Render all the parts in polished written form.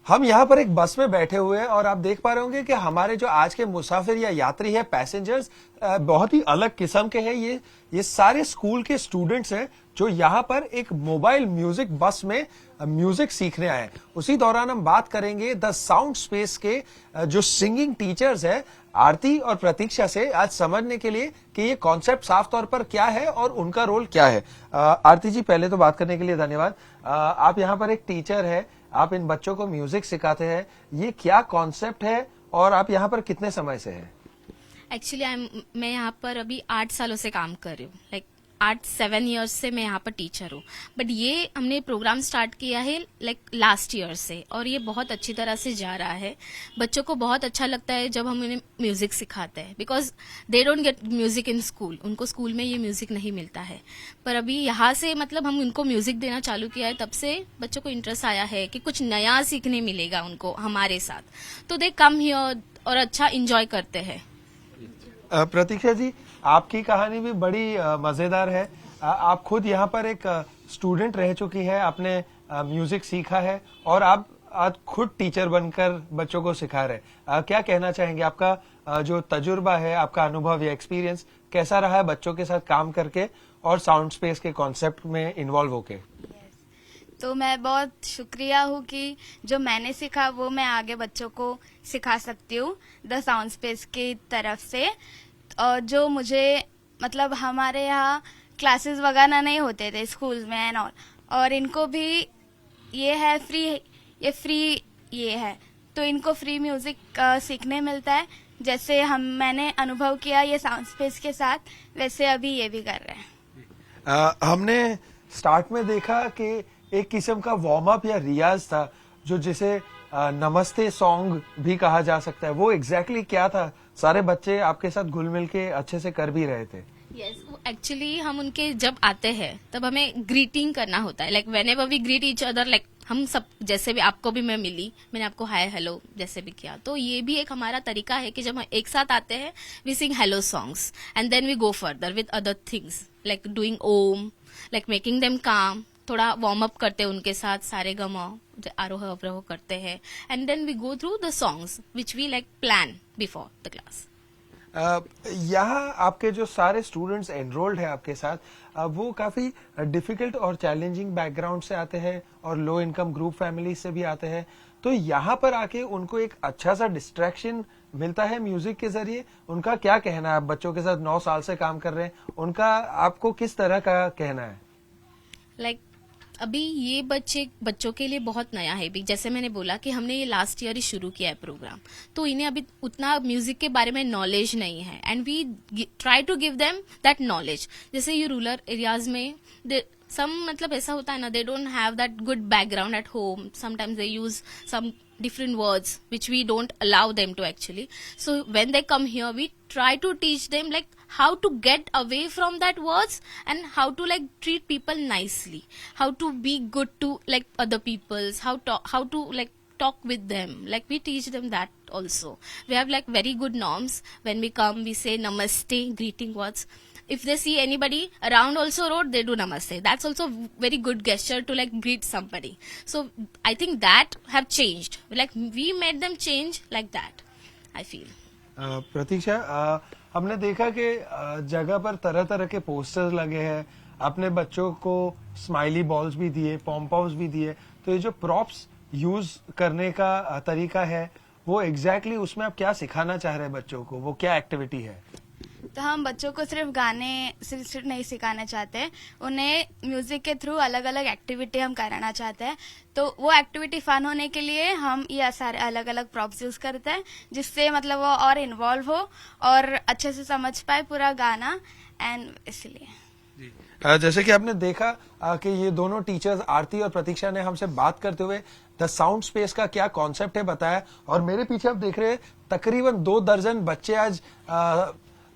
हम यहाँ पर एक बस में बैठे हुए हैं और आप देख पा रहे होंगे कि हमारे जो आज के मुसाफिर या यात्री है, पैसेंजर्स, बहुत ही अलग किस्म के हैं। ये सारे स्कूल के स्टूडेंट्स हैं जो यहाँ पर एक मोबाइल म्यूजिक बस में म्यूजिक सीखने आए हैं। उसी दौरान हम बात करेंगे द साउंड स्पेस के जो सिंगिंग टीचर्स हैं आरती और प्रतीक्षा से, आज समझने के लिए कि ये कॉन्सेप्ट साफ तौर पर क्या है और उनका रोल क्या है। आरती जी, पहले तो बात करने के लिए धन्यवाद। आप यहाँ पर एक टीचर है, आप इन बच्चों को म्यूजिक सिखाते हैं, ये क्या कॉन्सेप्ट है और आप यहाँ पर कितने समय से हैं? एक्चुअली मैं यहाँ पर अभी 8 सालों से काम कर रही हूँ, लाइक 7 ईयर्स से मैं यहाँ पर टीचर हूँ। बट ये हमने प्रोग्राम स्टार्ट किया है लाइक लास्ट ईयर से और ये बहुत अच्छी तरह से जा रहा है। बच्चों को बहुत अच्छा लगता है जब हम उन्हें म्यूजिक सिखाते हैं, because they don't get music in school. उनको स्कूल में ये म्यूजिक नहीं मिलता है, पर अभी यहाँ से मतलब हम उनको म्यूजिक देना चालू किया है, तब से बच्चों को इंटरेस्ट आया है कि कुछ नया सीखने मिलेगा उनको हमारे साथ, तो दे कम हियर और अच्छा इंजॉय करते हैं। प्रतीक्षा जी, आपकी कहानी भी बड़ी मजेदार है। आप खुद यहाँ पर एक स्टूडेंट रह चुकी है, आपने म्यूजिक सीखा है और आप आज खुद टीचर बनकर बच्चों को सिखा रहे। क्या कहना चाहेंगे? आपका जो तजुर्बा है, आपका अनुभव या एक्सपीरियंस कैसा रहा है बच्चों के साथ काम करके और साउंड स्पेस के कॉन्सेप्ट में इन्वॉल्व होके? तो मैं बहुत शुक्रिया हूँ कि जो मैंने सीखा वो मैं आगे बच्चों को सिखा सकती हूँ द साउंड स्पेस की तरफ से। और जो मुझे मतलब हमारे यहाँ क्लासेस वगैरह नहीं होते थे स्कूल्स में एंड ऑल, और इनको भी ये है फ्री ये है, तो इनको फ्री म्यूजिक सीखने मिलता है। जैसे मैंने अनुभव किया ये साउंड स्पेस के साथ, वैसे अभी ये भी कर रहे हैं। हमने स्टार्ट में देखा कि एक किस्म का वार्म अप या रियाज था, जो जिसे नमस्ते सॉन्ग भी कहा जा सकता है। वो एग्जैक्टली क्या था? सारे बच्चे आपके साथ घुल मिल के अच्छे से कर भी रहे थे। यस, एक्चुअली हम उनके जब आते हैं तब हमें ग्रीटिंग करना होता है, like whenever we greet each other, like हम सब, जैसे भी आपको भी मैं मिली, मैंने आपको हाय हेलो जैसे भी किया, तो ये भी एक हमारा तरीका है कि जब हम एक साथ आते हैं we sing hello songs and then we go further with other things like doing Om, like making them calm, थोड़ा वार्म अप करते हैं उनके साथ, सारे गमा आरोह अवरोह करते हैं and then we go through the songs which we like plan before the class. यहाँ आपके जो सारे स्टूडेंट्स एनरोल्ड हैं आपके साथ, वो काफी डिफिकल्ट और चैलेंजिंग बैकग्राउंड से आते हैं और लो इनकम ग्रुप फैमिली से भी आते हैं, तो यहाँ पर आके उनको एक अच्छा सा डिस्ट्रैक्शन मिलता है म्यूजिक के जरिए। उनका क्या कहना है? आप बच्चों के साथ 9 साल से काम कर रहे हैं, उनका आपको किस तरह का कहना है? लाइक अभी ये बच्चों के लिए बहुत नया है भी, जैसे मैंने बोला कि हमने ये लास्ट ईयर ही शुरू किया है प्रोग्राम, तो इन्हें अभी उतना म्यूजिक के बारे में नॉलेज नहीं है and we try to give them that knowledge. जैसे ये रूरल एरियाज में मतलब ऐसा होता है ना, they don't have that good background at home, sometimes they use some different words which we don't allow them to actually. So when they come here we try to teach them like how to get away from that words and how to like treat people nicely, how to be good to like other people's, how to like talk with them, like we teach them that also. We have like very good norms. When we come we say namaste, greeting words. If they see anybody around also road, they do namaste. That's also very good gesture to like greet somebody. So I think that have changed. Like we made them change like that, I feel. प्रतीक्षा, हमने देखा कि जगह पर तरह तरह के posters लगे हैं, अपने बच्चों को स्माइली बॉल्स भी दिए, पॉम पॉम्स भी दिए, तो ये जो प्रॉप्स यूज करने का तरीका है वो एग्जैक्टली उसमें आप क्या सिखाना चाह रहे हैं बच्चों को? वो क्या एक्टिविटी है? तो हम बच्चों को सिर्फ गाने सिर्फ नहीं सिखाना चाहते हैं, उन्हें म्यूजिक के थ्रू अलग अलग एक्टिविटी हम कराना चाहते हैं। तो वो एक्टिविटी फन होने के लिए हम ये सारे अलग अलग प्रॉप्स यूज करते हैं, जिससे मतलब वो और इन्वॉल्व हो और अच्छे से समझ पाए पूरा गाना, एंड इसलिए जैसे कि आपने देखा कि ये दोनों टीचर्स आरती और प्रतीक्षा ने हमसे बात करते हुए द साउंड स्पेस का क्या कॉन्सेप्ट है बताया, और मेरे पीछे आप देख रहे हैं तकरीबन 2 दर्जन बच्चे आज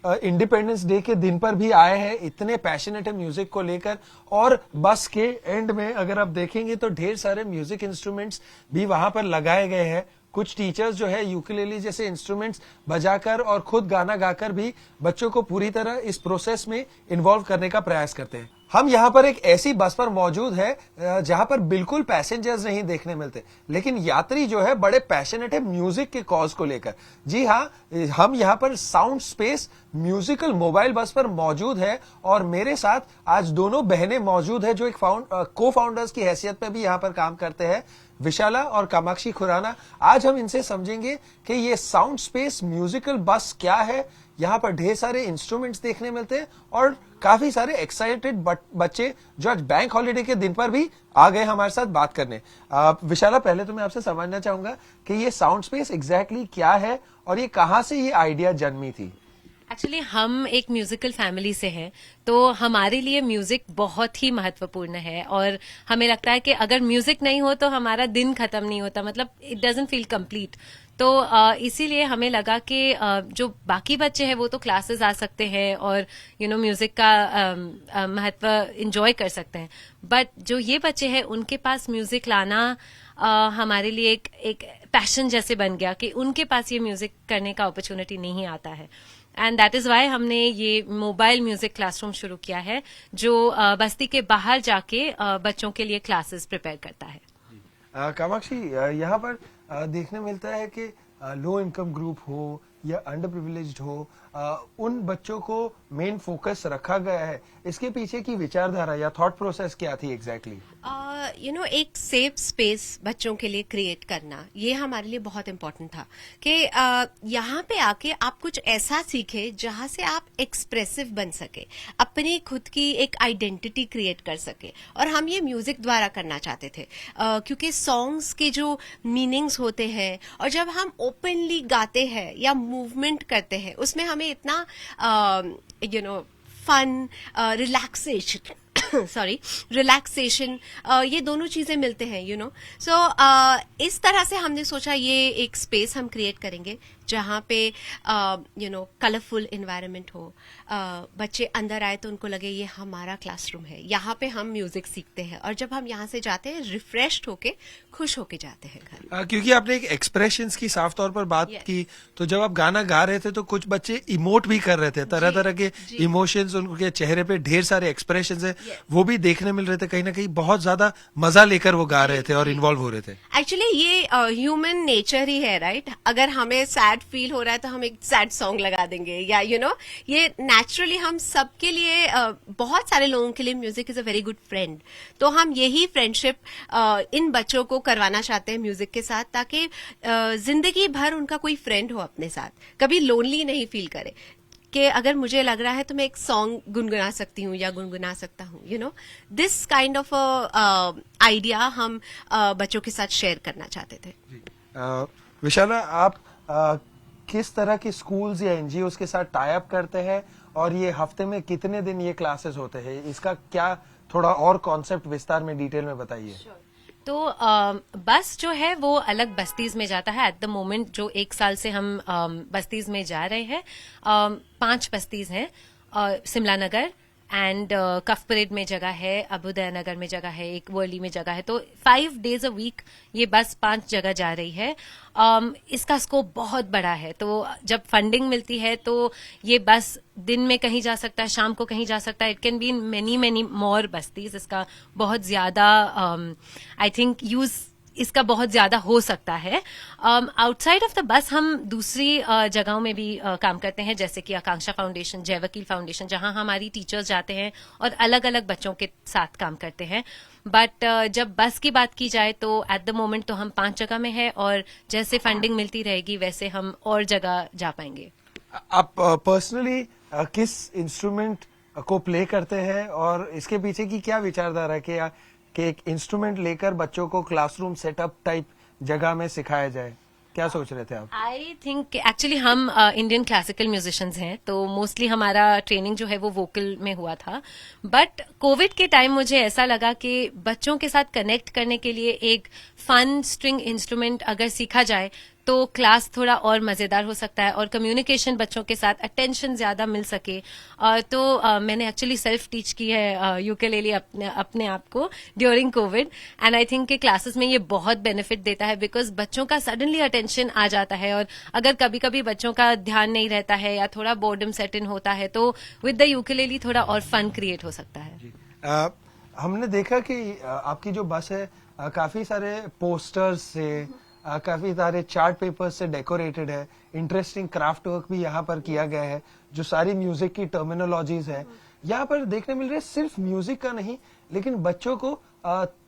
इंडिपेंडेंस डे के दिन पर भी आए हैं, इतने पैशनेट है म्यूजिक को लेकर। और बस के एंड में अगर आप देखेंगे तो ढेर सारे म्यूजिक इंस्ट्रूमेंट्स भी वहां पर लगाए गए हैं। कुछ टीचर्स जो है यूकेलेली जैसे इंस्ट्रूमेंट्स बजाकर और खुद गाना गाकर भी बच्चों को पूरी तरह इस प्रोसेस में इन्वॉल्व करने का प्रयास करते हैं। हम यहाँ पर एक ऐसी बस पर मौजूद है जहाँ पर बिल्कुल पैसेंजर्स नहीं देखने मिलते, लेकिन यात्री जो है बड़े पैशनेट है म्यूजिक के कॉज को लेकर। जी हाँ, हम यहाँ पर साउंड स्पेस म्यूजिकल मोबाइल बस पर मौजूद है और मेरे साथ आज दोनों बहनें मौजूद है जो एक को फाउंडर्स की हैसियत पे भी यहाँ पर काम करते हैं, विशाला और कामाक्षी खुराना। आज हम इनसे समझेंगे कि ये साउंड स्पेस म्यूजिकल बस क्या है, यहाँ पर ढेर सारे इंस्ट्रूमेंट्स देखने मिलते हैं और काफी सारे एक्साइटेड बच्चे जो आज बैंक हॉलिडे के दिन पर भी आ गए हमारे साथ बात करने। विशाला, पहले तो मैं आपसे समझना चाहूंगा कि ये साउंड स्पेस एग्जैक्टली क्या है और ये कहाँ से ये आइडिया जन्मी थी। एक्चुअली हम एक म्यूजिकल फैमिली से हैं, तो हमारे लिए म्यूजिक बहुत ही महत्वपूर्ण है और हमें लगता है कि अगर म्यूजिक नहीं हो तो हमारा दिन खत्म नहीं होता, मतलब इट डजंट फील कंप्लीट। तो इसीलिए हमें लगा कि जो बाकी बच्चे हैं वो तो क्लासेस आ सकते हैं और म्यूजिक का महत्व एंजॉय कर सकते हैं, बट जो ये बच्चे हैं उनके पास म्यूजिक लाना हमारे लिए एक पैशन जैसे बन गया कि उनके पास ये म्यूजिक करने का अपॉर्चुनिटी नहीं आता है। एंड दैट इज वाई हमने ये मोबाइल म्यूजिक क्लासरूम शुरू किया है जो बस्ती के बाहर जाके बच्चों के लिए क्लासेस प्रिपेयर करता है। कामाक्षी, यहाँ पर देखने मिलता है कि लो इनकम ग्रुप हो या अंडर प्रिविलेज्ड हो, उन बच्चों को मेन फोकस रखा गया है। इसके पीछे की विचारधारा या थॉट प्रोसेस क्या थी एग्जैक्टली? एक सेफ स्पेस बच्चों के लिए क्रिएट करना, ये हमारे लिए बहुत इम्पोर्टेंट था कि यहाँ पे आके आप कुछ ऐसा सीखे जहाँ से आप एक्सप्रेसिव बन सके, अपनी खुद की एक आइडेंटिटी क्रिएट कर सके। और हम ये म्यूजिक द्वारा करना चाहते थे क्योंकि सॉन्ग्स के जो मीनिंग्स होते हैं और जब हम ओपनली गाते हैं या मूवमेंट करते हैं उसमें हमें इतना फन, रिलैक्सेशन रिलैक्सेशन, ये दोनों चीजें मिलते हैं सो इस तरह से हमने सोचा ये एक स्पेस हम क्रिएट करेंगे जहाँ पे कलरफुल इन्वायरमेंट हो, बच्चे अंदर आए तो उनको लगे ये हमारा क्लासरूम है, यहाँ पे हम म्यूजिक सीखते हैं और जब हम यहाँ से जाते हैं रिफ्रेश्ड होके खुश होके जाते हैं घर। क्योंकि आपने एक एक्सप्रेशंस की साफ तौर पर बात की, तो जब आप गाना गा रहे थे तो कुछ बच्चे इमोट भी कर रहे थे, तरह तरह के इमोशंस, उनके चेहरे पे ढेर सारे एक्सप्रेशंस है, वो भी देखने मिल रहे थे। कहीं ना कहीं बहुत ज्यादा मजा लेकर वो गा रहे थे और इन्वॉल्व हो रहे थे। एक्चुअली ये ह्यूमन नेचर ही है, राइट? अगर हमें सैड फील हो रहा है तो हम एक सैड सॉन्ग लगा देंगे या ये नेचुरली हम सबके लिए, बहुत सारे लोगों के लिए music is a very good friend. तो हम यही फ्रेंडशिप इन बच्चों को करवाना चाहते हैं म्यूजिक के साथ, ताकि जिंदगी भर उनका कोई फ्रेंड हो अपने साथ, कभी लोनली नहीं फील करे कि अगर मुझे लग रहा है तो मैं एक सॉन्ग गुनगुना सकती हूँ या गुनगुना सकता हूँ। दिस काइंड ऑफ आइडिया हम बच्चों के साथ शेयर करना चाहते थे। विशाला, आप किस तरह के स्कूल्स या एनजीओ के साथ टाई अप करते हैं और ये हफ्ते में कितने दिन ये क्लासेस होते हैं, इसका क्या थोड़ा और कॉन्सेप्ट विस्तार में डिटेल में बताइए। तो बस जो है वो अलग बस्तीज में जाता है। एट द मोमेंट जो 1 साल से हम बस्तीज में जा रहे हैं, 5 बस्तीज हैं, शिमला नगर एंड कफ परेड में जगह है, अभ्युदय नगर में जगह है, एक वर्ली में जगह है। तो 5 days a week ये बस 5 जगह जा रही है। इसका स्कोप बहुत बड़ा है, तो जब फंडिंग मिलती है तो ये बस दिन में कहीं जा सकता है, शाम को कहीं जा सकता है। It can be in many more बस्तीज। इसका बहुत ज्यादा आई थिंक यूज इसका बहुत ज्यादा हो सकता है। आउटसाइड ऑफ द बस हम दूसरी जगहों में भी काम करते हैं, जैसे कि आकांक्षा फाउंडेशन, जय वकील फाउंडेशन, जहां हमारी टीचर्स जाते हैं और अलग अलग बच्चों के साथ काम करते हैं। बट जब बस की बात की जाए तो एट द मोमेंट तो हम 5 जगह में है और जैसे फंडिंग मिलती रहेगी वैसे हम और जगह जा पाएंगे। आप पर्सनली किस इंस्ट्रूमेंट को प्ले करते हैं और इसके पीछे की क्या विचारधारा है कि एक इंस्ट्रूमेंट लेकर बच्चों को क्लासरूम सेटअप टाइप जगह में सिखाया जाए? क्या सोच रहे थे आप? आई थिंक एक्चुअली हम इंडियन क्लासिकल म्यूजिशियंस हैं, तो मोस्टली हमारा ट्रेनिंग जो है वो वोकल में हुआ था। बट कोविड के टाइम मुझे ऐसा लगा कि बच्चों के साथ कनेक्ट करने के लिए एक फन स्ट्रिंग इंस्ट्रूमेंट अगर सीखा जाए तो क्लास थोड़ा और मजेदार हो सकता है और कम्युनिकेशन बच्चों के साथ अटेंशन ज्यादा मिल सके। तो मैंने एक्चुअली सेल्फ टीच की है यूकेलेली अपने आप को during Covid, and I think कि क्लासेस में ये बहुत बेनिफिट देता है बिकॉज बच्चों का सडनली अटेंशन आ जाता है और अगर कभी कभी बच्चों का ध्यान नहीं रहता है या थोड़ा बोर्डम सेट इन होता है तो विद द यूकेलेली थोड़ा और फन क्रिएट हो सकता है। हमने देखा कि आपकी जो बस है काफी सारे पोस्टर्स से काफी सारे चार्ट पेपर्स से डेकोरेटेड है, इंटरेस्टिंग क्राफ्ट वर्क भी यहाँ पर किया गया है, जो सारी म्यूजिक की टर्मिनोलॉजीज है यहाँ पर देखने मिल रही है। सिर्फ म्यूजिक का नहीं, लेकिन बच्चों को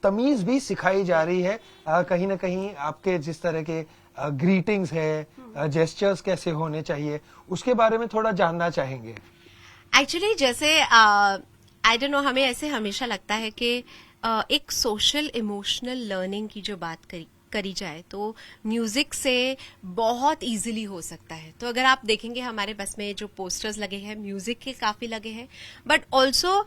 तमीज भी सिखाई जा रही है। कहीं ना कहीं आपके जिस तरह के ग्रीटिंग्स है, जेस्चर्स कैसे होने चाहिए, उसके बारे में थोड़ा जानना चाहेंगे। एक्चुअली जैसे आई डोंट नो, हमें ऐसे हमेशा लगता है कि एक सोशल इमोशनल लर्निंग की जो बात करी जाए तो म्यूजिक से बहुत इजीली हो सकता है। तो अगर आप देखेंगे हमारे बस में जो पोस्टर्स लगे हैं म्यूजिक के काफी लगे हैं, but also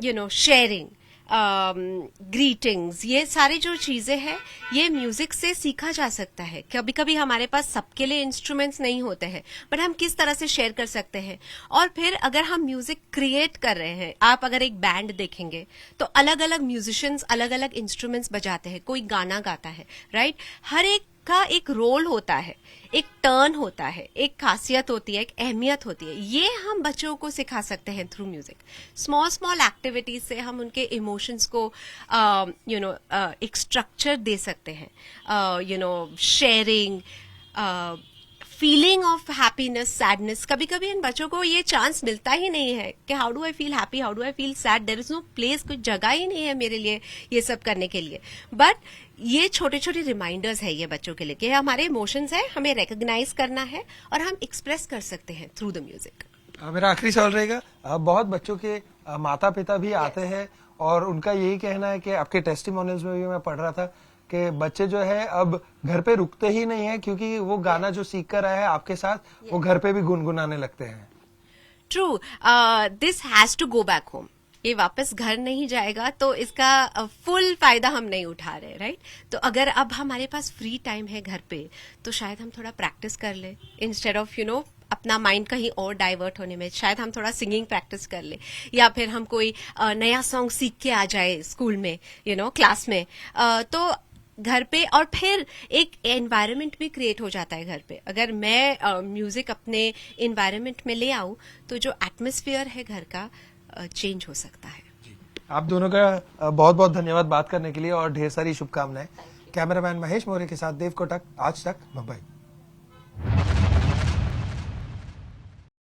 you know sharing, greetings, ये सारी जो चीजें हैं ये म्यूजिक से सीखा जा सकता है। कभी कभी हमारे पास सबके लिए इंस्ट्रूमेंट्स नहीं होते हैं, बट हम किस तरह से शेयर कर सकते हैं। और फिर अगर हम म्यूजिक क्रिएट कर रहे हैं, आप अगर एक बैंड देखेंगे तो अलग अलग म्यूजिशियंस अलग अलग इंस्ट्रूमेंट्स बजाते हैं, कोई गाना गाता है, राइट। हर एक का एक रोल होता है, एक टर्न होता है, एक खासियत होती है, एक अहमियत होती है। ये हम बच्चों को सिखा सकते हैं through music. Small small activities से हम उनके इमोशंस को यू नो एक स्ट्रक्चर दे सकते हैं। You know sharing, feeling of happiness, sadness, कभी कभी इन बच्चों को ये चांस मिलता ही नहीं है कि how do I feel happy, how do I feel sad, there is no place, कोई जगह ही नहीं है मेरे लिए ये सब करने के लिए। बट ये छोटे छोटे रिमाइंडर्स है ये बच्चों के लिए कि हमारे इमोशंस है, हमें रिकॉग्नाइज करना है और हम एक्सप्रेस कर सकते हैं थ्रू द म्यूजिक। मेरा आखिरी सवाल रहेगा, बहुत बच्चों के माता पिता भी आते हैं और उनका यही कहना है कि आपके टेस्टिमोनियल्स में भी मैं पढ़ रहा था कि बच्चे जो है अब घर पे रुकते ही नहीं है, क्योंकि वो गाना जो सीख कर आया है आपके साथ, वो घर पे भी गुनगुनाने लगते हैं। True, this has to go back home. ये वापस घर नहीं जाएगा तो इसका फुल फायदा हम नहीं उठा रहे, राइट। तो अगर अब हमारे पास फ्री टाइम है घर पे तो शायद हम थोड़ा प्रैक्टिस कर ले, इंस्टेड ऑफ यू नो अपना माइंड कहीं और डाइवर्ट होने में, शायद हम थोड़ा सिंगिंग प्रैक्टिस कर ले, या फिर हम कोई नया सॉन्ग सीख के आ जाए स्कूल में, यू नो क्लास में। तो घर पे, और फिर एक एनवायरनमेंट भी क्रिएट हो जाता है घर पे। अगर मैं म्यूजिक अपने एनवायरनमेंट में ले आऊं तो जो एटमॉस्फेयर है घर का चेंज हो सकता है। आप दोनों का बहुत बहुत धन्यवाद बात करने के लिए और ढेर सारी शुभकामनाएं। कैमरामैन महेश मौर्य के साथ देव कोटक, आज तक, मुंबई।